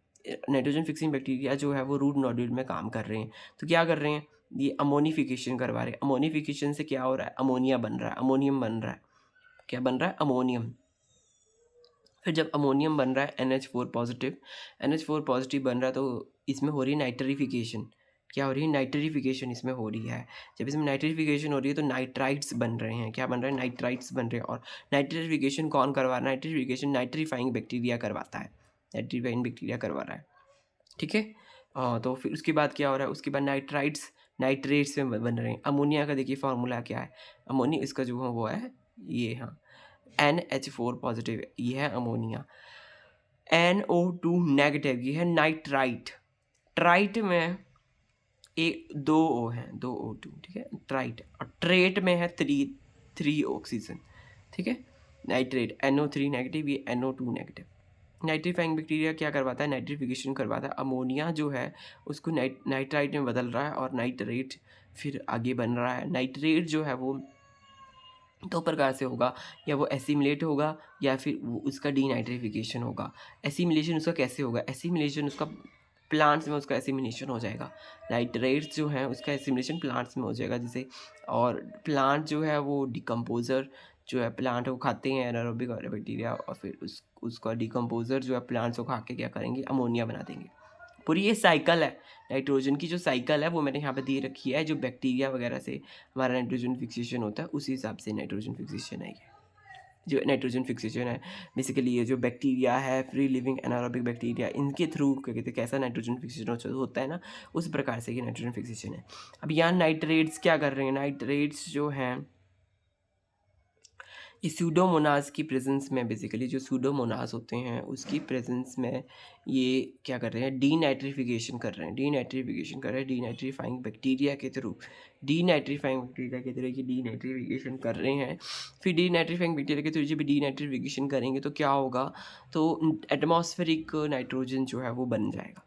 Nitrogen fixing bacteria जो है वो रूट नोड्यूल में काम कर रहे हैं। तो क्या कर रहे हैं? ये अमोनिफिकेशन करवा रहे हैं। अमोनिफिकेशन से क्या हो रहा है? अमोनिया बन रहा है, अमोनियम बन रहा है। क्या बन रहा है? अमोनियम। फिर जब अमोनियम बन रहा है NH4 पॉजिटिव बन रहा है, तो इसमें हो रही है नाइट्रिफिकेशन। क्या हो रही है? नाइट्रिफिकेशन इसमें हो रही है। जब इसमें नाइट्रिफिकेशन हो रही है तो नाइट्राइट्स बन रहे हैं। क्या बन रहे हैं? नाइट्राइट्स बन रहे हैं। और नाइट्रिफिकेशन कौन करवा रहा है? नाइट्रिफिकेशन नाइट्रीफाइंग बैक्टीरिया करवाता है, नाइट्रीफाइंग बैक्टीरिया करवा रहा है। ठीक है। तो फिर उसके बाद क्या हो रहा है? उसके बाद नाइट्रेट्स में बन रहे हैं। अमोनिया का देखिए फार्मूला क्या है? अमोनिया इसका जो है वो है ये, हाँ, NH4 पॉजिटिव, ये है अमोनिया। NO2 नेगेटिव, ये है नाइट्राइट। ट्राइट में दो O हैं, 2 O2, ठीक है, ट्राइट। और ट्रेट में है 3 ऑक्सीजन, ठीक है। नाइट्रेट NO3 नेगेटिव, ये NO2 नेगेटिव। नाइट्रीफाइंग बैक्टीरिया क्या करवाता है? नाइट्रिफिकेशन करवाता है। अमोनिया जो है उसको नाइट्राइट में बदल रहा है, और नाइट्रेट फिर आगे बन रहा है। नाइट्रेट जो है वो 2 प्रकार से होगा, या वो एसिमिलेट होगा या फिर वो उसका डीनाइट्रिफिकेशन होगा। एसिमिलेशन उसका कैसे होगा? एसिमिलेशन उसका प्लांट्स में उसका एसिमिलेशन हो जाएगा। नाइट्रेट्स जो हैं उसका एसिमिलेशन प्लांट्स में हो जाएगा जैसे, और प्लांट जो है वो डिकम्पोज़र जो है, प्लांट को खाते हैं एनारोबिक बैक्टीरिया, और फिर उसका डिकम्पोज़र जो है प्लांट्स को खा के क्या करेंगे? अमोनिया बना देंगे। पूरी ये साइकिल है, नाइट्रोजन की जो साइकिल है वो मैंने यहाँ पे दे रखी है। जो बैक्टीरिया वगैरह से हमारा नाइट्रोजन फिक्सेशन होता है उसी हिसाब से नाइट्रोजन फिक्सेशन है। ये जो नाइट्रोजन फिक्सेशन है बेसिकली, ये जो बैक्टीरिया है, फ्री लिविंग एनारोबिक बैक्टीरिया, इनके थ्रू क्या कहते हैं, कैसा नाइट्रोजन फिक्सेशन होता है ना, उस प्रकार से ये नाइट्रोजन फिक्सेशन है। अब यहाँ नाइट्रेट्स क्या कर रहे हैं? नाइट्रेट्स जो हैं ये सूडोमोनास की प्रेजेंस में, बेसिकली जो सूडोमोनास होते हैं उसकी प्रेजेंस में ये क्या कर रहे हैं? डीनाइट्रिफिकेशन कर रहे हैं, डीनाइट्रीफाइंग बैक्टीरिया के थ्रू, डीनाइट्रीफाइंग बैक्टीरिया के थ्रू ये डीनाइट्रिफिकेशन कर रहे हैं। फिर डीनाइट्रीफाइंग बैक्टीरिया के थ्रू जब डीनाइट्रिफिकेशन करेंगे तो क्या होगा? तो एटमॉस्फेरिक नाइट्रोजन जो है वो बन जाएगा।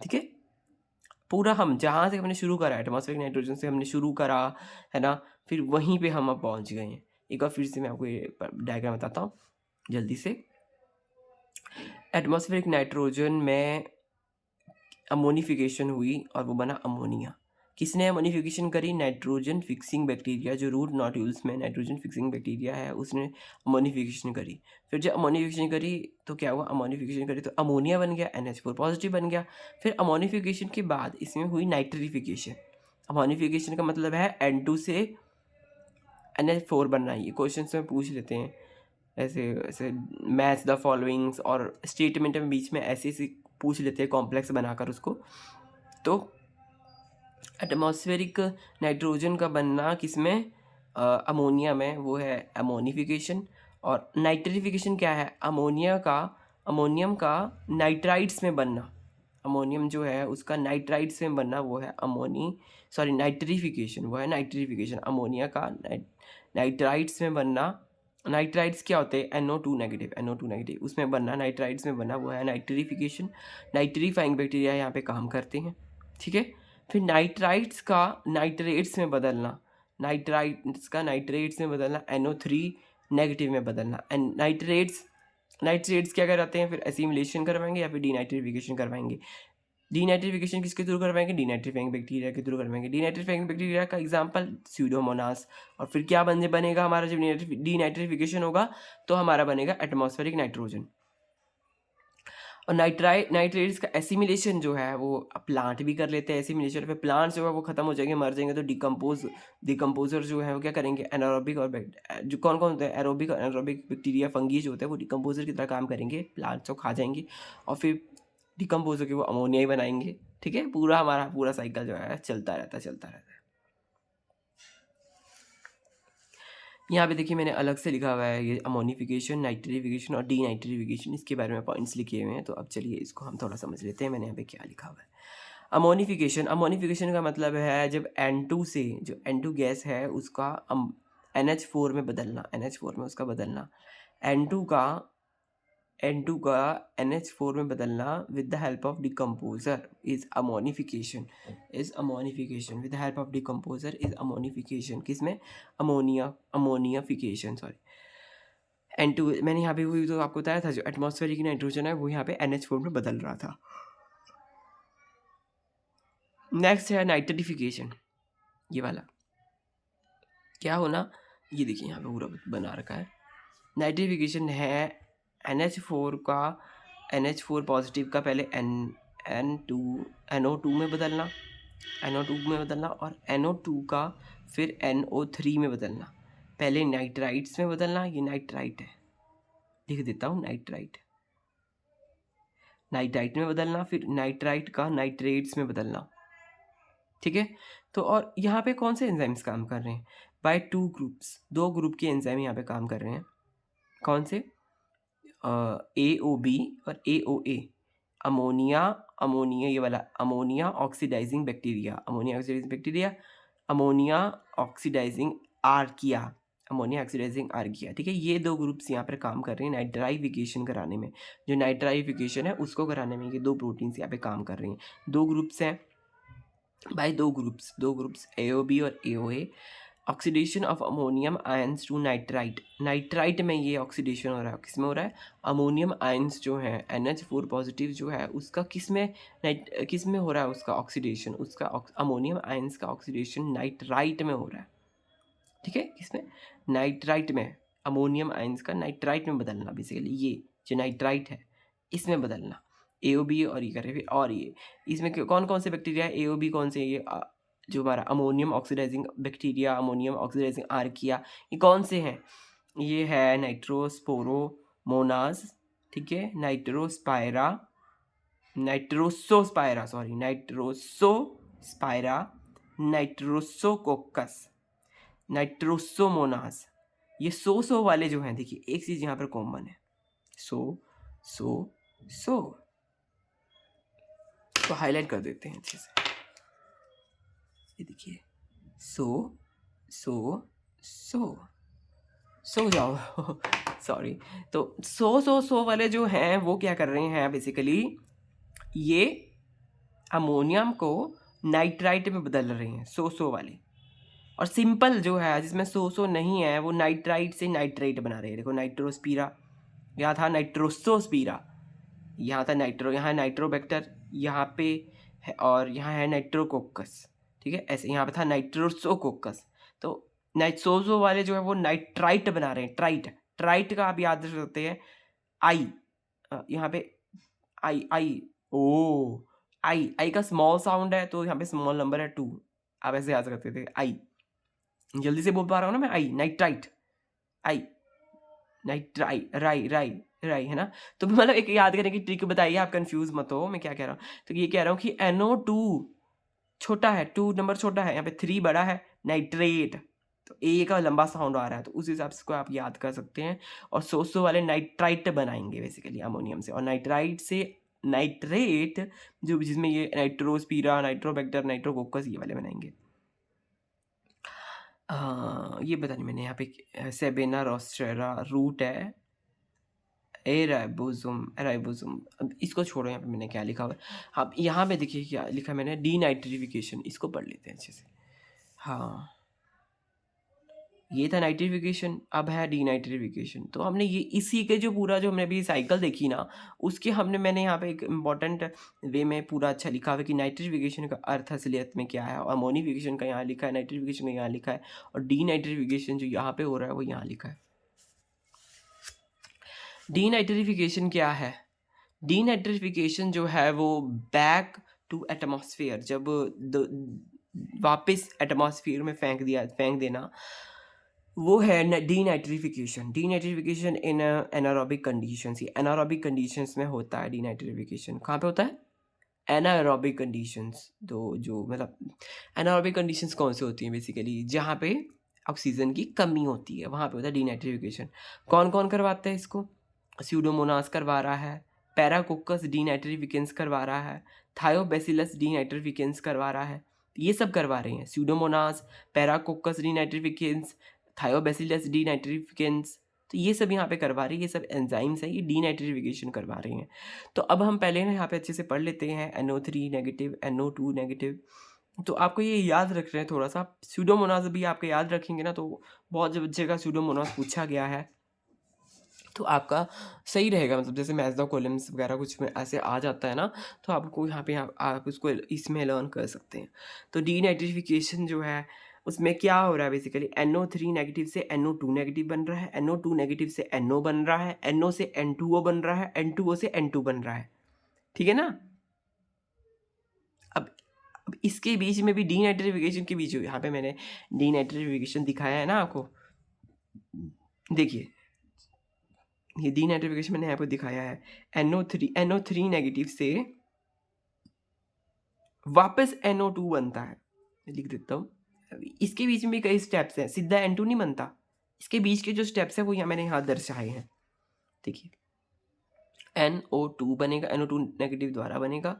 ठीक है, पूरा हम जहाँ से हमने शुरू करा, एटमॉस्फेरिक नाइट्रोजन से हमने शुरू करा है ना, फिर वहीं पे हम अब पहुँच गए हैं। एक बार फिर से मैं आपको ये डायग्राम बताता हूँ जल्दी से। एटमॉस्फेरिक नाइट्रोजन में अमोनिफिकेशन हुई और वो बना अमोनिया। किसने अमोनिफिकेशन करी? नाइट्रोजन फिक्सिंग बैक्टीरिया, जो रूट नोड्यूल्स में नाइट्रोजन फिक्सिंग बैक्टीरिया है उसने अमोनिफिकेशन करी। फिर जब अमोनिफिकेशन करी तो क्या हुआ? अमोनिफिकेशन करी तो अमोनिया बन गया, NH4 पॉजिटिव बन गया। फिर अमोनिफिकेशन के बाद इसमें हुई नाइट्रिफिकेशन। अमोनिफिकेशन का मतलब है N2 से NH4 बनना। ये क्वेश्चन में पूछ लेते हैं ऐसे ऐसे, मैच द फॉलोइंग्स, और स्टेटमेंट में बीच में ऐसे ऐसे पूछ लेते हैं कॉम्प्लेक्स बनाकर उसको। तो एटमॉस्फेरिक नाइट्रोजन का बनना किसमें? अमोनिया में, वो है अमोनिफिकेशन। और नाइट्रिफिकेशन क्या है? अमोनियम का नाइट्राइड्स में बनना। अमोनियम जो है उसका नाइट्राइड्स में बनना, वो है नाइट्रिफिकेशन, वो है नाइट्रिफिकेशन। अमोनिया का नाइट्राइड्स में बनना। नाइट्राइड्स क्या होते हैं? NO2 नेगेटिव, उसमें बनना, नाइट्राइड्स में बनना, वो है नाइट्रिफिकेशन। नाइट्रीफाइंग बैक्टीरिया यहाँ पे काम करते हैं, ठीक है। फिर नाइट्राइड्स का नाइट्रेट्स में बदलना, NO3 नेगेटिव में बदलना। एंड नाइट्रेट्स क्या कराते हैं? फिर एसिमिलेशन करवाएंगे या फिर डीनाइट्रिफिकेशन करवाएंगे। डीनाइट्रिफिकेशन किसके थ्रू करवाएंगे? डीनाइट्रीफाइंग बैक्टीरिया के थ्रू करवाएंगे। डीनाइट्रीफाइंग बैक्टीरिया का एग्जांपल स्यूडोमोनास। और फिर क्या बनेगा हमारा? जब डीनाइट्रिफिकेशन होगा तो हमारा बनेगा एटमॉस्फेरिक नाइट्रोजन। और नाइट्रेट्स का एसिमिलेशन जो है वो प्लांट भी कर लेते हैं एसिमिलेशन। फिर प्लांट्स जो है वो खत्म हो जाएंगे, मर जाएंगे, तो डिकम्पोजर जो है वो क्या करेंगे? एनारोबिक और जो कौन होते हैं? एरोबिक और एनारोबिक बैक्टीरिया, फंगी जो होते हैं वो डिकम्पोजर की तरह काम करेंगे, प्लांट्स को खा जाएंगे और फिर डिकम्पोज होकर वो अमोनिया ही बनाएंगे, ठीक है। हमारा पूरा साइकिल जो है चलता रहता है। यहाँ पे देखिए मैंने अलग से लिखा हुआ है ये अमोनिफिकेशन, नाइट्रिफिकेशन और डीनाइट्रिफिकेशन, इसके बारे में पॉइंट्स लिखे हुए हैं। तो अब चलिए इसको हम थोड़ा समझ लेते हैं मैंने यहाँ पे क्या लिखा हुआ है। अमोनिफिकेशन का मतलब है जब N2 से, जो N2 गैस है उसका NH4 में बदलना, NH4 में उसका बदलना। N2 का NH4 में बदलना with the help of decomposer is ammonification. With the help of decomposer is ammonification. किसमें? अमोनियाफिकेशन, सॉरी। N2 मैंने यहाँ पे वही तो आपको बताया था, जो एटमॉस्फेरिक नाइट्रोजन है वो यहाँ पे NH4 में बदल रहा था। नेक्स्ट है नाइट्रिफिकेशन, ये वाला क्या होना? ये देखिए यहाँ पे पूरा बना रखा है। नाइट्रिफिकेशन है NH4 पॉजिटिव का पहले NO2 में बदलना, और NO2 का फिर NO3 में बदलना। पहले नाइट्राइट्स में बदलना, ये नाइट्राइट है, लिख देता हूँ नाइट्राइट में बदलना, फिर नाइट्राइट का नाइट्रेट्स में बदलना, ठीक है। तो और यहाँ पे कौन से एंजाइम्स काम कर रहे हैं? बाय 2 ग्रुप्स, 2 ग्रुप के एंजाइम यहाँ पे काम कर रहे हैं। कौन से? AOB और AOA। अमोनिया ये वाला ammonia oxidising bacteria, ammonia oxidising archaea, ठीक है। ये 2 ग्रुप्स यहाँ पर काम कर रहे हैं नाइट्राइफिकेशन कराने में। जो नाइट्राइफिकेशन है उसको कराने में ये 2 प्रोटीन्स यहाँ पे काम कर रही हैं। 2 ग्रुप्स हैं बाय 2 ग्रुप्स AOB और AOA। Oxidation of ammonium ions to nitrite में ये ऑक्सीडेशन हो रहा है। किस में हो रहा है? अमोनियम आयंस जो है NH4 पॉजिटिव जो है उसका किस में हो रहा है? उसका ऑक्सीडेशन, उसका अमोनियम आयंस का ऑक्सीडेशन नाइट्राइट में हो रहा है, ठीक है। किसमें? नाइट्राइट में। अमोनियम आयंस का नाइट्राइट में बदलना, बेसिकली ये जो नाइट्राइट है इसमें बदलना। AOB और ये करें। और ये इसमें कौन कौन से बैक्टीरिया है? AOB कौन से? ये जो हमारा ammonium oxidising bacteria, ammonium oxidising archaea, ये कौन से हैं? ये है नाइट्रोस्पोरोमोनास, ठीक है, नाइट्रोसोस्पायरा, नाइट्रोसोकोकस, नाइट्रोसोमोनास। ये सो वाले जो हैं, देखिए एक चीज़ यहाँ पर कॉमन है, सो तो हाईलाइट कर देते हैं अच्छे से। ये देखिए सो जाओ सॉरी। तो सो वाले जो हैं वो क्या कर रहे हैं? बेसिकली ये अमोनियम को नाइट्राइट में बदल रहे हैं, सो वाले। और सिंपल जो है जिसमें सो नहीं है वो नाइट्राइट से नाइट्रेट बना रहे हैं। देखो नाइट्रोस्पीरा, यहाँ था नाइट्रोसोस्पीरा, यहाँ था यहाँ नाइट्रोबैक्टर यहाँ पे है, और यहाँ है नाइट्रोकोकस, ठीक है, ऐसे यहाँ पे था नाइट्रोसोकोकस। तो नाइट्रोसो वाले जो है वो नाइट्राइट बना रहे हैं, ट्राइट। ट्राइट का आप याद रख सकते हैं आई, यहाँ पे आई आई, ओ आई का स्मॉल साउंड है तो यहाँ पे स्मॉल नंबर है 2, आप ऐसे याद करते थे आई। जल्दी से बोल पा रहा हूँ ना मैं, आई नाइट्राइट, आई नाइट्राई राई राई राई, है ना। तो मतलब एक याद करने की ट्रिक बताइए, आप कंफ्यूज मत हो मैं क्या कह रहा हूँ। तो ये कह रहा हूँ कि NO2 छोटा है, 2 नंबर छोटा है, यहाँ पे 3 बड़ा है, नाइट्रेट। तो ए का लंबा साउंड आ रहा है तो उस हिसाब से को आप याद कर सकते हैं। और सोसो वाले नाइट्राइट बनाएंगे बेसिकली अमोनियम से, और नाइट्राइट से नाइट्रेट जो जिसमें ये नाइट्रोस्पीरा, नाइट्रोबैक्टर, नाइट्रोकोकस ये वाले बनाएंगे। ये पता नहीं मैंने यहाँ पे सेबेना रोस्ट्रेरा रूट है, ए राइबोसोम। अब इसको छोड़ो, यहाँ पे मैंने क्या लिखा हुआ है। अब यहाँ पे देखिए क्या लिखा मैंने, डीनाइट्रिफिकेशन, इसको पढ़ लेते हैं अच्छे से। हाँ, ये था नाइट्रिफिकेशन, अब है डीनाइट्रिफिकेशन। तो हमने ये इसी के जो पूरा जो हमने अभी साइकिल देखी ना, उसके मैंने यहाँ पे एक इम्पॉर्टेंट वे में पूरा अच्छा लिखा हुआ है कि नाइट्रिफिकेशन का अर्थ असलियत में क्या है, और अमोनिफिकेशन का यहाँ लिखा है, नाइट्रिफिकेशन का यहाँ लिखा है, और डीनाइट्रिफिकेशन जो यहाँ पे हो रहा है वो यहाँ लिखा है। डीनाइट्रिफिकेशन क्या है? डीनाइट्रिफिकेशन जो है वो बैक टू एटमॉस्फेयर, जब वापस एटमॉस्फेयर में फेंक देना, वो है डीनाइट्रिफिकेशन। डीनाइट्रिफिकेशन इन एनारोबिक कंडीशंस, ये एनारोबिक कंडीशंस में होता है डीनाइट्रिफिकेशन। कहाँ पे होता है? Anaerobic conditions. तो जो मतलब एनारोबिक कंडीशंस कौन से होती हैं बेसिकली, जहाँ पे ऑक्सीजन की कमी होती है वहाँ पे होता है डीनाइट्रिफिकेशन। कौन कौन करवाता है इसको? स्यूडोमोनास करवा रहा है, पैराकोकस डीनाइट्रिफिकेंस करवा रहा है, थायोबैसिलस डीनाइट्रिफिकेंस करवा रहा है, ये सब करवा रहे हैं। स्यूडोमोनास, पैराकोकस डीनाइट्रिफिकेंस, थायोबैसिलस डीनाइट्रिफिकेंस, तो ये सब यहाँ पे करवा रही है, ये सब एंजाइम्स हैं, ये डीनाइट्रिफिकेशन करवा रही हैं। तो अब हम पहले ना यहाँ पे अच्छे से पढ़ लेते हैं NO3 नेगेटिव, NO2 नेगेटिव। तो आपको ये याद रख रहे हैं थोड़ा सा, स्यूडोमोनास भी आपके याद रखेंगे ना तो बहुत जगह स्यूडोमोनास पूछा गया है, तो आपका सही रहेगा। मतलब जैसे मैथ्स कॉलम्स वगैरह कुछ में ऐसे आ जाता है ना, तो आपको यहाँ पे आप उसको इसमें लर्न कर सकते हैं। तो डीनाइट्रिफिकेशन जो है उसमें क्या हो रहा है बेसिकली, NO3 नेगेटिव से NO2 नेगेटिव बन रहा है, NO2 नेगेटिव से NO बन रहा है, NO से N2O बन रहा है, N2O से N2 बन रहा है, ठीक है ना। अब इसके बीच में भी डीनाइट्रिफिकेशन के बीच, यहाँ पे मैंने डीनाइट्रिफिकेशन दिखाया है ना आपको, देखिए ये डीनाइट्रिफिकेशन मैंने आपको दिखाया है। NO3 नेगेटिव से वापस NO2 बनता है, लिख देता हूँ। इसके बीच में भी कई स्टेप्स हैं, सीधा N2 नहीं बनता, इसके बीच के जो स्टेप्स हैं वो मैंने यहाँ दर्शाए हैं। देखिए NO2 बनेगा, NO2 नेगेटिव द्वारा बनेगा,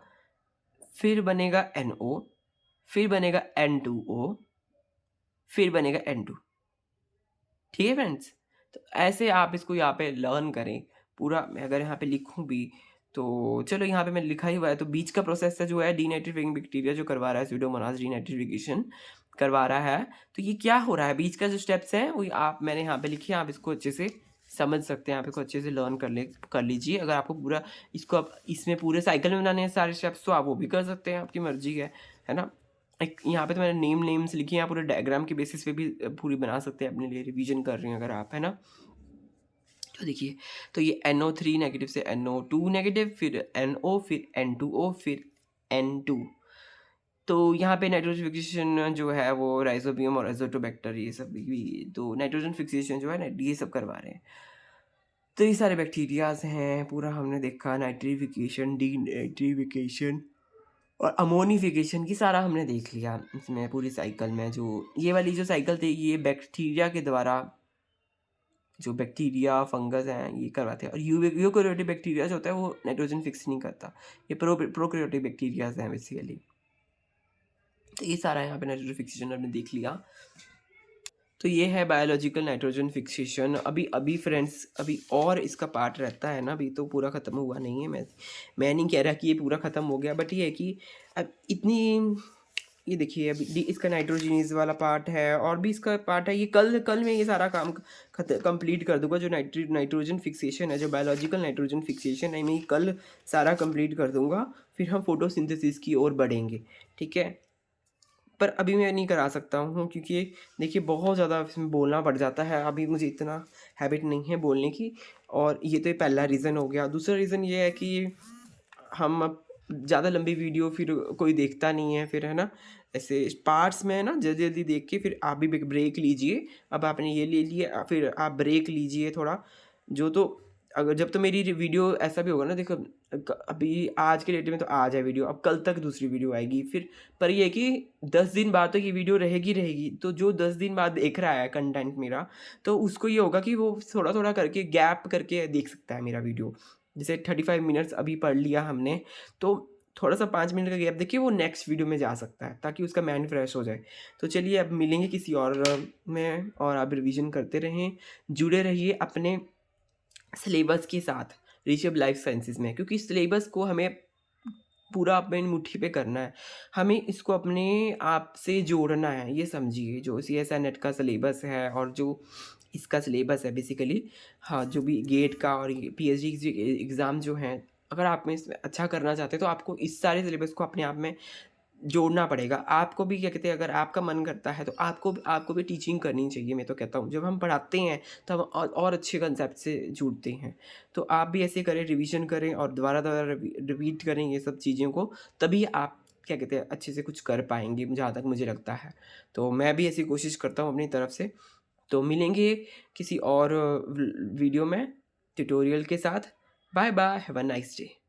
फिर बनेगा NO, फिर बनेगा N2O, फिर बनेगा N2, ठीक है फ्रेंड्स। तो ऐसे आप इसको यहाँ पे लर्न करें पूरा। मैं अगर यहाँ पे लिखूँ भी तो चलो यहाँ पे मैंने लिखा ही हुआ है। तो बीच का प्रोसेस है जो है डीनाइट्रिफिकेशन बैक्टीरिया जो करवा रहा है, स्यूडोमोनास डीनाइट्रिफिकेशन करवा रहा है। तो ये क्या हो रहा है, बीच का जो स्टेप्स है वो आप मैंने यहाँ पे लिखी है, आप इसको अच्छे से समझ सकते हैं, आप इसको अच्छे से लर्न कर लीजिए। अगर आपको पूरा इसको आप इसमें पूरे साइकिल में बनाने हैं सारे स्टेप्स तो आप वो भी कर सकते हैं, आपकी मर्जी है ना। एक यहाँ पे तो मैंने नेम्स लिखी हैं, आप पूरे डायग्राम के बेसिस पे भी पूरी बना सकते हैं अपने लिए, रिवीजन कर रहे हैं अगर आप, है ना। तो देखिए, तो ये NO3 नेगेटिव से NO2 नेगेटिव, फिर NO, फिर N2O, फिर N2। तो यहाँ पे नाइट्रोजन फिक्सेशन जो है वो राइजोबियम और एजोटोबैक्टर ये सब भी, तो नाइट्रोजन फिक्सेशन जो है ना ये सब करवा रहे हैं। तो ये सारे बैक्टीरियाज हैं, पूरा हमने देखा, नाइट्रिफिकेशन, डीनाइट्रिफिकेशन और अमोनिफिकेशन की सारा हमने देख लिया इसमें पूरी साइकिल में। जो ये वाली जो साइकिल थी ये बैक्टीरिया के द्वारा, जो बैक्टीरिया फंगस हैं ये करवाते हैं। और यूकेरियोटिक बैक्टीरिया जो होता है वो नाइट्रोजन फिक्स नहीं करता, ये प्रोकैरियोटिक बैक्टीरियाज हैं बेसिकली। तो ये सारा यहाँ पे नाइट्रोजन फिक्सेशन हमने देख लिया। तो ये है बायोलॉजिकल नाइट्रोजन फिक्सेशन। अभी फ्रेंड्स अभी और इसका पार्ट रहता है ना, अभी तो पूरा ख़त्म हुआ नहीं है। मैं नहीं कह रहा कि ये पूरा ख़त्म हो गया, बट ये है कि अब इतनी, ये देखिए अभी इसका नाइट्रोजनीज वाला पार्ट है और भी इसका पार्ट है। ये कल में ये सारा काम कंप्लीट कर दूंगा। जो नाइट्रोजन फिक्सेशन है, जो बायोलॉजिकल नाइट्रोजन फिक्सेशन है, मैं ये कल सारा कंप्लीट कर दूंगा, फिर हम फोटोसिंथेसिस की ओर बढ़ेंगे, ठीक है। पर अभी मैं नहीं करा सकता हूँ क्योंकि देखिए बहुत ज़्यादा इसमें बोलना पड़ जाता है, अभी मुझे इतना हैबिट नहीं है बोलने की। और ये तो पहला रीज़न हो गया। दूसरा रीज़न ये है कि हम अब ज़्यादा लंबी वीडियो फिर कोई देखता नहीं है फिर, है ना? ऐसे पार्ट्स में है ना, जल्दी-जल्दी देख के फिर आप भी एक ब्रेक लीजिए। अब आपने ये ले लिया, फिर आप ब्रेक लीजिए थोड़ा। जो तो अगर जब तो मेरी वीडियो ऐसा भी होगा ना, देखो अभी आज के डेट में तो आज है वीडियो, अब कल तक दूसरी वीडियो आएगी फिर। पर ये है कि 10 दिन बाद तो ये वीडियो रहेगी। तो जो 10 दिन बाद देख रहा है कंटेंट मेरा, तो उसको ये होगा कि वो थोड़ा-थोड़ा करके गैप करके देख सकता है मेरा वीडियो। जैसे 35 मिनट्स अभी पढ़ लिया हमने, तो थोड़ा-सा 5 मिनट का गैप देखिए, वो नेक्स्ट वीडियो में जा सकता है ताकि उसका माइंड फ्रेश हो जाए। तो चलिए अब मिलेंगे किसी और में, और आप रिवीजन करते रहें, जुड़े रहिए अपने सिलेबस के साथ ऋषभ लाइफ साइंसेज़ में, क्योंकि सिलेबस को हमें पूरा अपनी मुट्ठी पे करना है। हमें इसको अपने आप से जोड़ना है, ये समझिए। जो सीएसई नेट का सिलेबस है और जो इसका सिलेबस है बेसिकली, हाँ, जो भी गेट का और ये पीएचडी की एग्ज़ाम जो हैं, अगर आप में इसमें अच्छा करना चाहते हैं तो आपको इस सारे सिलेबस को अपने आप में जोड़ना पड़ेगा। आपको भी क्या कहते हैं, अगर आपका मन करता है तो आपको भी टीचिंग करनी चाहिए, मैं तो कहता हूँ। जब हम पढ़ाते हैं तो हम और अच्छे कंसेप्ट से जुड़ते हैं। तो आप भी ऐसे करें, रिवीजन करें और दोबारा-दोबारा रिपीट करें ये सब चीज़ों को, तभी आप क्या कहते हैं अच्छे से कुछ कर पाएँगे, जहाँ तक मुझे लगता है। तो मैं भी ऐसी कोशिश करता हूँ अपनी तरफ से। तो मिलेंगे किसी और वीडियो में ट्यूटोरियल के साथ। Bye bye, have a nice day.